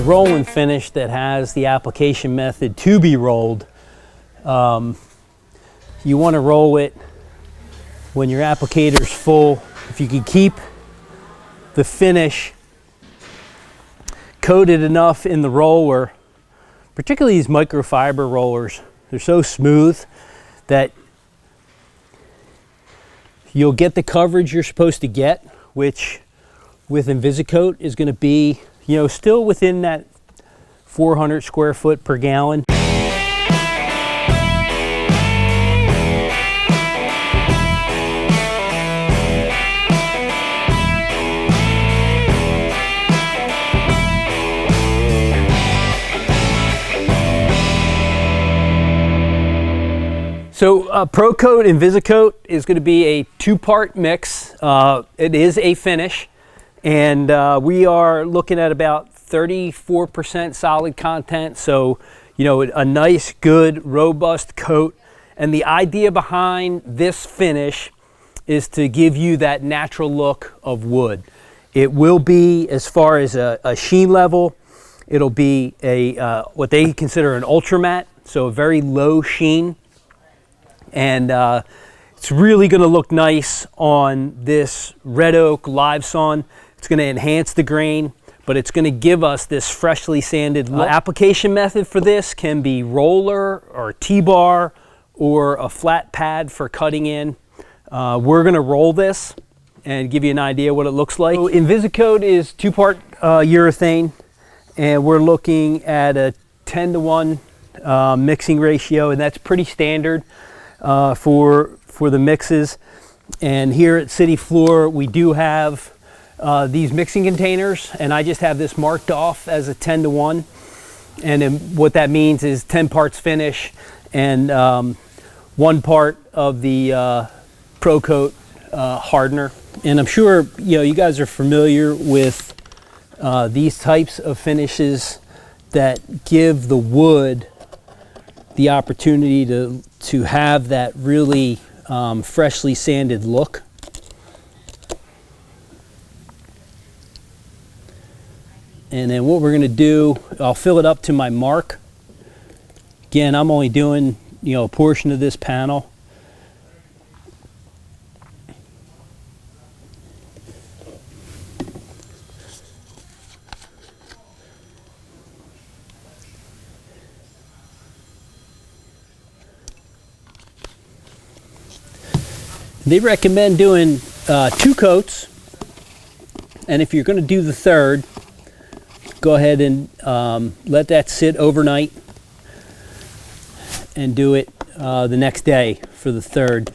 you're rolling finish that has the application method to be rolled, you want to roll it when your applicator's full. If you can keep the finish coated enough in the roller, particularly these microfiber rollers, they're so smooth that you'll get the coverage you're supposed to get, which with InvisiCoat is going to be, you know, still within that 400 square foot per gallon. So ProCoat InvisiCoat is going to be a two-part mix. It is a finish, and we are looking at about 34% solid content. So, you know, a nice, good, robust coat. And the idea behind this finish is to give you that natural look of wood. It will be, as far as a sheen level, it'll be a what they consider an ultra matte, so a very low sheen. And it's really going to look nice on this red oak live sawn. It's going to enhance the grain, but it's going to give us this freshly sanded look. Application method for this can be roller or T-bar or a flat pad for cutting in. We're going to roll this and give you an idea what it looks like. So InvisiCoat is two-part urethane, and we're looking at a 10-to-1 mixing ratio, and that's pretty standard for the mixes. And here at City Floor we do have these mixing containers, and I just have this marked off as a 10-to-1, and then what that means is 10 parts finish and 1 part of the ProCoat hardener. And I'm sure you guys are familiar with these types of finishes that give the wood the opportunity to have that really freshly sanded look. And then what we're going to do, I'll fill it up to my mark. Again, I'm only doing a portion of this panel. They recommend doing 2 coats, and if you're going to do the third, go ahead and let that sit overnight and do it the next day for the third.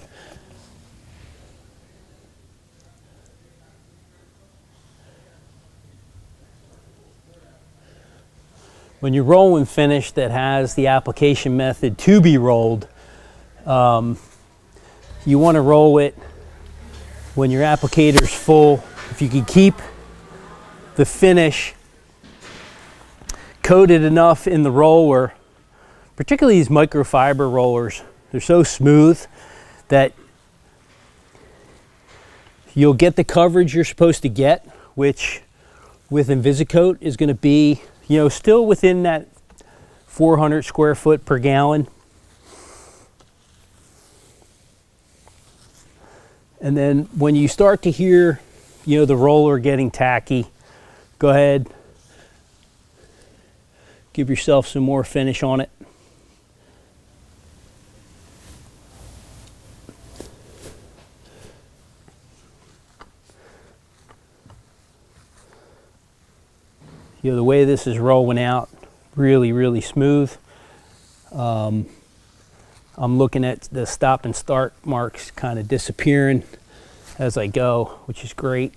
When you're rolling finish that has the application method to be rolled, you want to roll it when your applicator's full. If you can keep the finish coated enough in the roller, particularly these microfiber rollers, they're so smooth that you'll get the coverage you're supposed to get, which with InvisiCoat is going to be, still within that 400 square foot per gallon. And then when you start to hear, the roller getting tacky, go ahead, give yourself some more finish on it. The way this is rolling out, really, really smooth. I'm looking at the stop and start marks kind of disappearing as I go, which is great.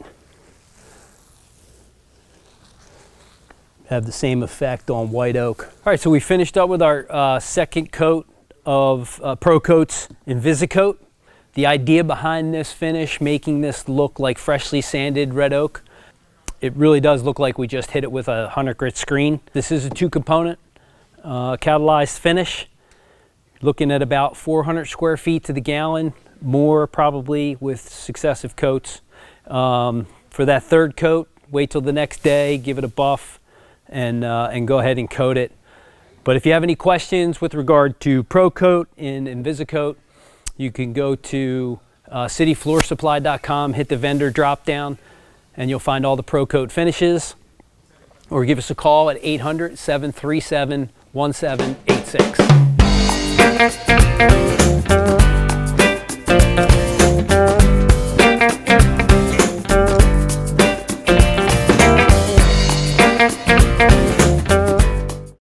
Have the same effect on white oak. All right, so we finished up with our second coat of ProCoat's InvisiCoat. The idea behind this finish, making this look like freshly sanded red oak, it really does look like we just hit it with a 100 grit screen. This is a 2-component catalyzed finish. Looking at about 400 square feet to the gallon, more probably with successive coats. For that third coat, wait till the next day, give it a buff, and go ahead and coat it. But if you have any questions with regard to ProCoat and InvisiCoat, you can go to cityfloorsupply.com, hit the vendor drop down, and you'll find all the ProCoat finishes. Or give us a call at 800-737-1786.